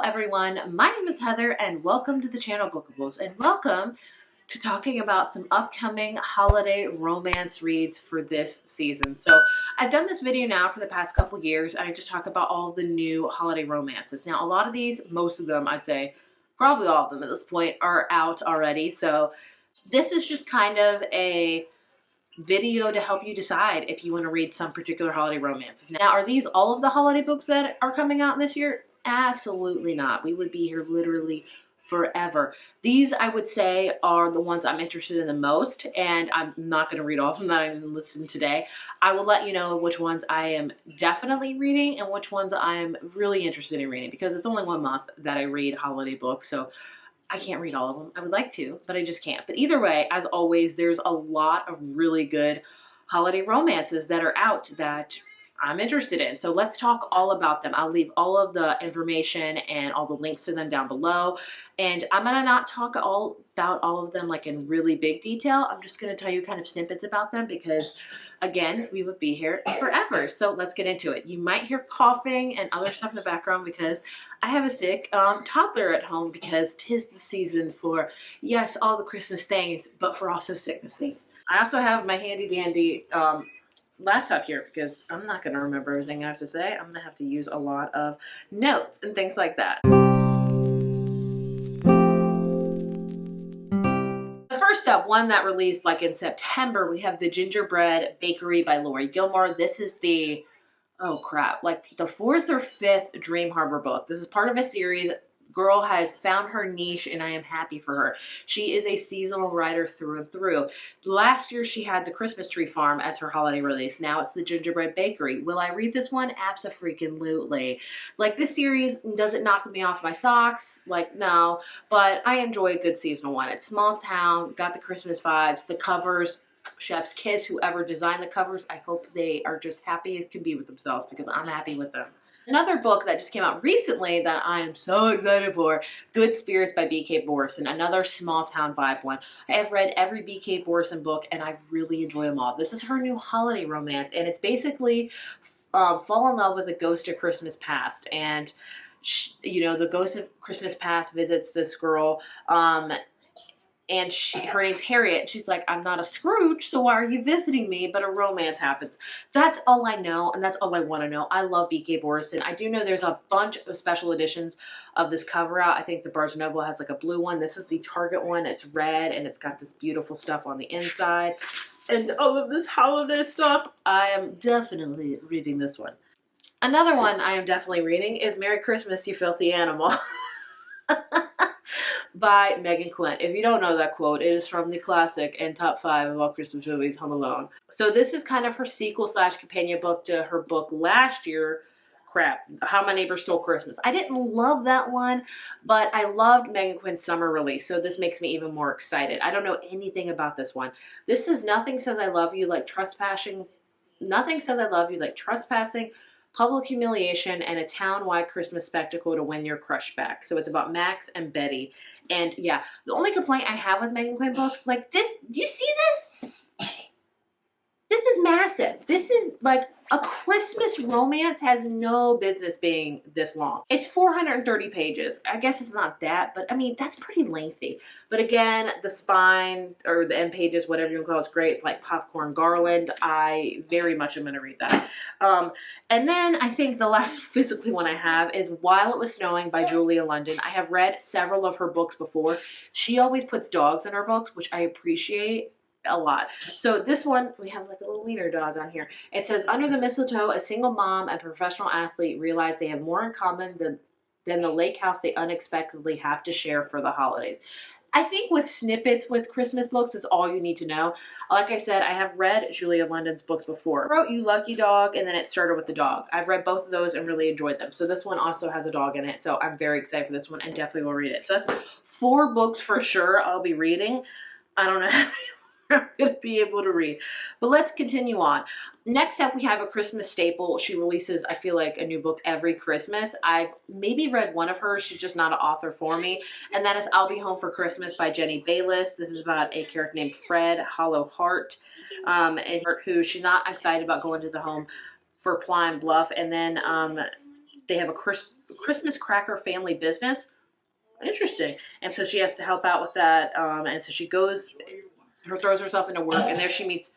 everyone, my name is Heather and welcome to the channel Bookables, and welcome to talking about some upcoming holiday romance reads for this season. So I've done this video now for the past couple years and I just talk about all the new holiday romances. Now a lot of these, most of them I'd say, probably all of them at this point are out already. So this is just kind of a video to help you decide if you want to read some particular holiday romances. Now, are these all of the holiday books that are coming out this year? Absolutely not. We would be here literally forever. These, I would say, are the ones I'm interested in the most, and I'm not going to read all of them that I'm going to listen today. I will let you know which ones I am definitely reading and which ones I'm really interested in reading, because it's only 1 month that I read holiday books, so I can't read all of them. I would like to, but I just can't. But either way, as always, there's a lot of really good holiday romances that are out that I'm interested in. So let's talk all about them. I'll leave all of the information and all the links to them down below. And I'm going to not talk all about all of them like in really big detail. I'm just going to tell you kind of snippets about them because, again, we would be here forever. So let's get into it. You might hear coughing and other stuff in the background because I have a sick toddler at home, because 'tis the season for, yes, all the Christmas things, but for also sicknesses. I also have my handy dandy laptop here because I'm not going to remember everything I have to say. I'm going to have to use a lot of notes and things like that. First up, one that released like in September, we have The Gingerbread Bakery by Lori Gilmore. This is the, oh crap, like the 4th or 5th Dream Harbor book. This is part of a series. Girl has found her niche and I am happy for her. She is a seasonal writer through and through. Last year she had The Christmas Tree Farm as her holiday release. Now it's The Gingerbread Bakery. Will I read this one? Abso-freaking-lutely. Like, this series, does it knock me off my socks? Like, no, but I enjoy a good seasonal one. It's small town, got the Christmas vibes, the covers, chef's kiss, whoever designed the covers. I hope they are just happy as can be with themselves because I'm happy with them. Another book that just came out recently that I am so excited for, Good Spirits by B.K. Borison, another small town vibe one. I have read every B.K. Borison book and I really enjoy them all. This is her new holiday romance and it's basically fall in love with a ghost of Christmas past. And, you know, the ghost of Christmas past visits this girl and her name's Harriet. She's like, I'm not a Scrooge, so why are you visiting me? But a romance happens. That's all I know, and that's all I want to know. I love B.K. Borison. I do know there's a bunch of special editions of this cover out. I think the Barnes & Noble has like a blue one. This is the Target one. It's red, and it's got this beautiful stuff on the inside. And all of this holiday stuff. I am definitely reading this one. Another one I am definitely reading is Merry Christmas, You Filthy Animal. By Meghan Quinn. If you don't know that quote, it is from the classic and top 5 of all Christmas movies, Home Alone. So this is kind of her sequel / companion book to her book last year, How My Neighbor Stole Christmas. I didn't love that one, but I loved Meghan Quinn's summer release, so this makes me even more excited. I don't know anything about this one. This is Nothing Says I Love You Like Trespassing. Nothing Says I Love You Like Trespassing, Public Humiliation, and a Town-Wide Christmas Spectacle to Win Your Crush Back. So it's about Max and Betty. And yeah, the only complaint I have with Meghan Quinn books, like this, do you see this? This is massive. This is like a Christmas romance has no business being this long. It's 430 pages. I guess it's not that, but I mean, that's pretty lengthy. But again, the spine or the end pages, whatever you want to call it, is great. It's like popcorn garland. I very much am going to read that. And then I think the last physically one I have is While It Was Snowing by Julia London. I have read several of her books before. She always puts dogs in her books, which I appreciate a lot. So this one, we have like a little wiener dog on here. It says, under the mistletoe, a single mom and professional athlete realize they have more in common than the lake house they unexpectedly have to share for the holidays. I think with snippets with Christmas books is all you need to know. Like I said, I have read Julia London's books before. I wrote You Lucky Dog, and then it started with the dog. I've read both of those and really enjoyed them. So this one also has a dog in it. So I'm very excited for this one and definitely will read it. So that's 4 books for sure I'll be reading. I don't know I'm going to be able to read. But let's continue on. Next up, we have a Christmas staple. She releases, I feel like, a new book every Christmas. I've maybe read one of hers. She's just not an author for me. And that is I'll Be Home for Christmas by Jenny Bayliss. This is about a character named Fred Hollow Heart, and who she's not excited about going to the home for Pine Bluff. And then they have a Christmas cracker family business. Interesting. And so she has to help out with that. And so she throws herself into work, and there she meets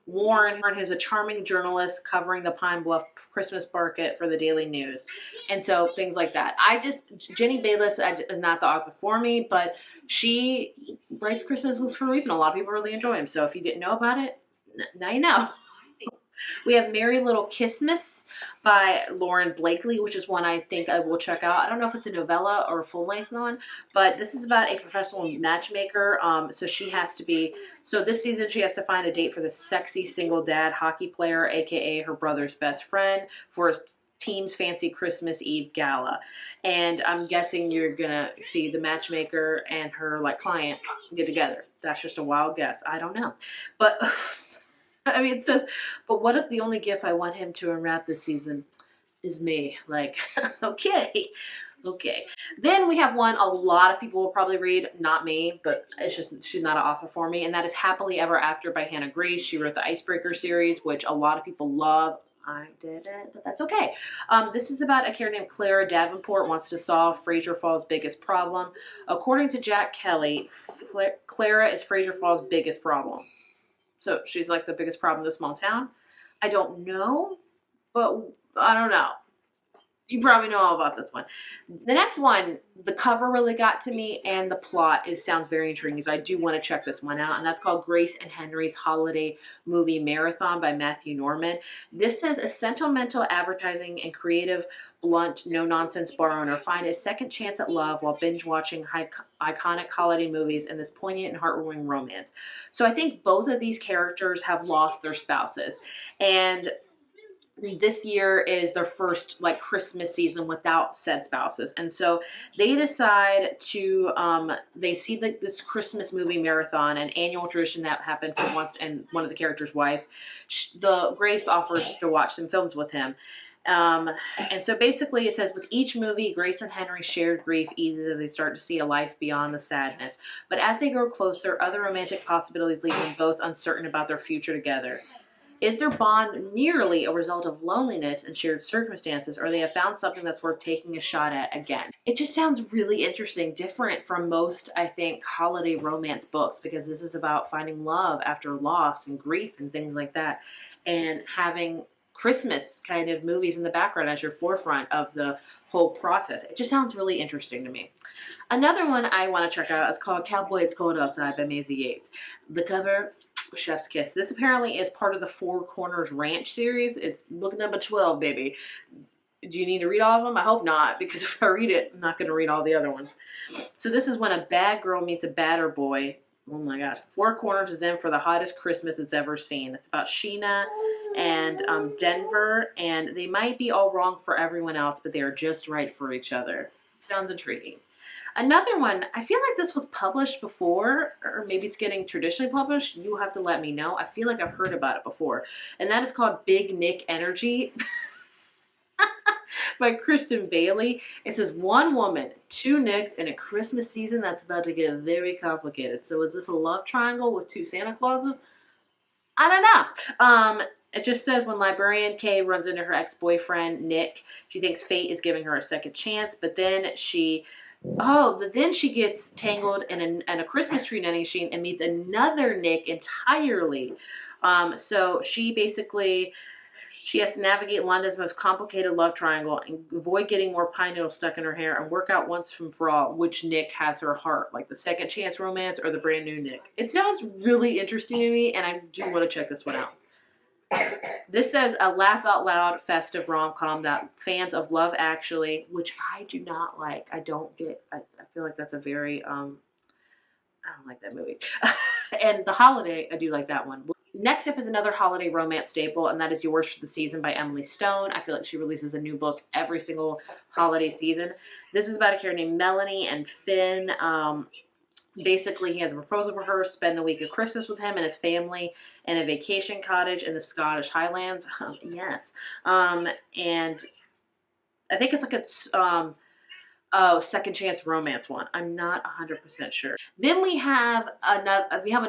Warren, who's a charming journalist covering the Pine Bluff Christmas market for the Daily News. And so things like that. Jenny Bayless is not the author for me, but she writes Christmas books for a reason. A lot of people really enjoy them. So if you didn't know about it, now you know. We have Merry Little Christmas by Lauren Blakely, which is one I think I will check out. I don't know if it's a novella or a full-length one, but this is about a professional matchmaker. So this season she has to find a date for the sexy single dad hockey player, aka her brother's best friend, for his team's fancy Christmas Eve gala. And I'm guessing you're gonna see the matchmaker and her client get together. That's just a wild guess. I don't know. But I mean, it says, but what if the only gift I want him to unwrap this season is me? Okay. Then we have one a lot of people will probably read, not me, but it's just, she's not an author for me, and that is Happily Ever After by Hannah Grace. She wrote the Icebreaker series, which a lot of people love. I didn't, but that's okay. This is about a character named Clara Davenport wants to solve Fraser Falls' biggest problem. According to Jack Kelly, Clara is Fraser Falls' biggest problem. So she's the biggest problem in this small town. I don't know, but I don't know. You probably know all about this one. The next one, the cover really got to me, and the plot sounds very intriguing, so I do want to check this one out, and that's called Grace and Henry's Holiday Movie Marathon by Matthew Norman. This says a sentimental advertising and creative, blunt, no-nonsense bar owner find a second chance at love while binge-watching iconic holiday movies and this poignant and heartwarming romance. So I think both of these characters have lost their spouses, and this year is their first Christmas season without said spouses, and so they decide to they see this Christmas movie marathon, an annual tradition that happened for once, and one of the characters' wives, Grace offers to watch some films with him. And so basically it says, with each movie, Grace and Henry's shared grief eases as they start to see a life beyond the sadness. But as they grow closer, other romantic possibilities leave them both uncertain about their future together. Is their bond merely a result of loneliness and shared circumstances, or they have found something that's worth taking a shot at again? It just sounds really interesting, different from most, I think, holiday romance books, because this is about finding love after loss and grief and things like that, and having Christmas kind of movies in the background as your forefront of the whole process. It just sounds really interesting to me. Another one I want to check out is called Cowboy It's Cold Outside by Maisie Yates. The cover, chef's kiss. This apparently is part of the Four Corners Ranch series. It's book number 12, baby. Do you need to read all of them? I hope not, because if I read it, I'm not going to read all the other ones. So this is when a bad girl meets a badder boy. Oh my gosh. Four Corners is in for the hottest Christmas it's ever seen. It's about Sheena and Denver, and they might be all wrong for everyone else, but they are just right for each other. Sounds intriguing. Another one, I feel like this was published before, or maybe it's getting traditionally published. You'll have to let me know. I feel like I've heard about it before. And that is called Big Nick Energy by Kristen Bailey. It says, one woman, two Nicks, in a Christmas season that's about to get very complicated. So is this a love triangle with two Santa Clauses? I don't know. It just says when librarian Kay runs into her ex-boyfriend, Nick, she thinks fate is giving her a second chance, but then she gets tangled in a Christmas tree netting machine and meets another Nick entirely. So she has to navigate London's most complicated love triangle and avoid getting more pine needles stuck in her hair and work out once and for all which Nick has her heart, like the second chance romance or the brand new Nick. It sounds really interesting to me, and I do want to check this one out. This says a laugh out loud festive rom-com that fans of Love Actually, which I do not like. I feel like that's a very, I don't like that movie. And The Holiday, I do like that one. Next up is another holiday romance staple, and that is Yours for the Season by Emily Stone. I feel like she releases a new book every single holiday season. This is about a character named Melanie and Finn. Basically, he has a proposal for her, spend the week of Christmas with him and his family in a vacation cottage in the Scottish Highlands. Yes. And I think it's like Oh, Second Chance Romance one. I'm not 100% sure. Then we have an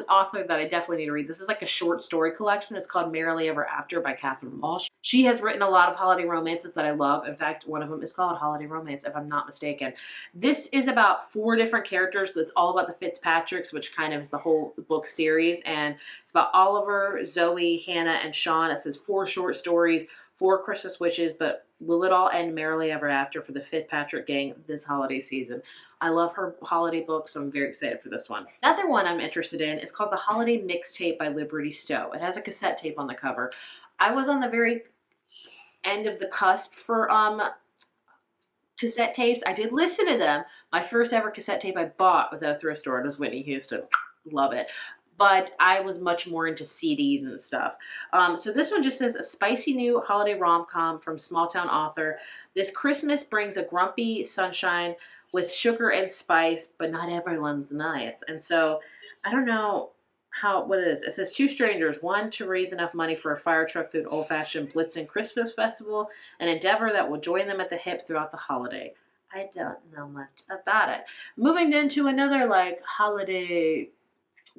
author that I definitely need to read. This is like a short story collection. It's called Merrily Ever After by Catherine Walsh. She has written a lot of holiday romances that I love. In fact, one of them is called Holiday Romance, if I'm not mistaken. This is about 4 different characters. That's all about the Fitzpatricks, which kind of is the whole book series. And it's about Oliver, Zoe, Hannah, and Sean. It says 4 short stories, 4 Christmas wishes, but will it all end merrily ever after for the Fitzpatrick gang this holiday season? I love her holiday book, so I'm very excited for this one. Another one I'm interested in is called The Holiday Mixtape by Liberty Stowe. It has a cassette tape on the cover. I was on the very end of the cusp for cassette tapes. I did listen to them. My first ever cassette tape I bought was at a thrift store. It was Whitney Houston. Love it. But I was much more into CDs and stuff. So this one just says, a spicy new holiday rom-com from small town author. This Christmas brings a grumpy sunshine with sugar and spice, but not everyone's nice. And so I don't know what it is. It says 2 strangers, one to raise enough money for a fire truck through an old-fashioned Blitzen Christmas festival, an endeavor that will join them at the hip throughout the holiday. I don't know much about it. Moving into another like holiday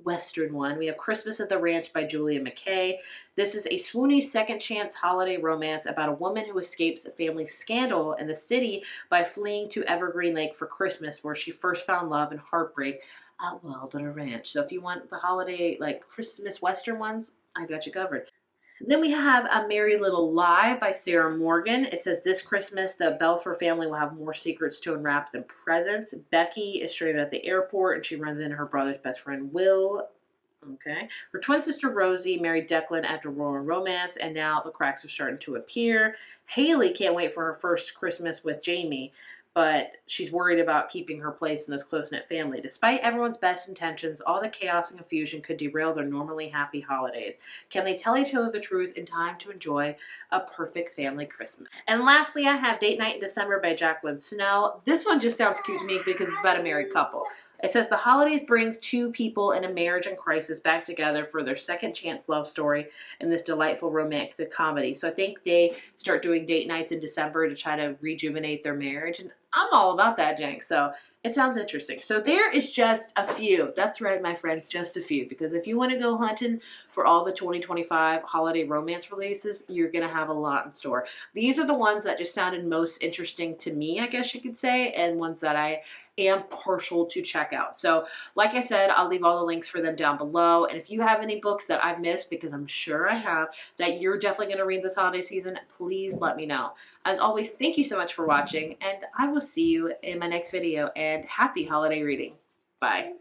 Western one. We have Christmas at the Ranch by Julia McKay. This is a swoony second chance holiday romance about a woman who escapes a family scandal in the city by fleeing to Evergreen Lake for Christmas, where she first found love and heartbreak out wild on a ranch. So if you want the holiday, like Christmas Western ones, I got you covered. Then we have A Merry Little Lie by Sarah Morgan. It says, this Christmas, the Belfer family will have more secrets to unwrap than presents. Becky is stranded at the airport and she runs into her brother's best friend, Will. Okay. Her twin sister, Rosie, married Declan after Roaring Romance, and now the cracks are starting to appear. Haley can't wait for her first Christmas with Jamie, but she's worried about keeping her place in this close-knit family. Despite everyone's best intentions, all the chaos and confusion could derail their normally happy holidays. Can they tell each other the truth in time to enjoy a perfect family Christmas? And lastly, I have Date Night in December by Jacqueline Snow. This one just sounds cute to me because it's about a married couple. It says, the holidays brings 2 people in a marriage and crisis back together for their second chance love story in this delightful romantic comedy. So I think they start doing date nights in December to try to rejuvenate their marriage. And I'm all about that, Jank. So it sounds interesting. So there is just a few. That's right, my friends, just a few. Because if you want to go hunting for all the 2025 holiday romance releases, you're going to have a lot in store. These are the ones that just sounded most interesting to me, I guess you could say, and ones that I am partial to check out. So like I said, I'll leave all the links for them down below. And if you have any books that I've missed, because I'm sure I have, that you're definitely going to read this holiday season, please let me know. As always, thank you so much for watching, and I will see you in my next video, and happy holiday reading. Bye.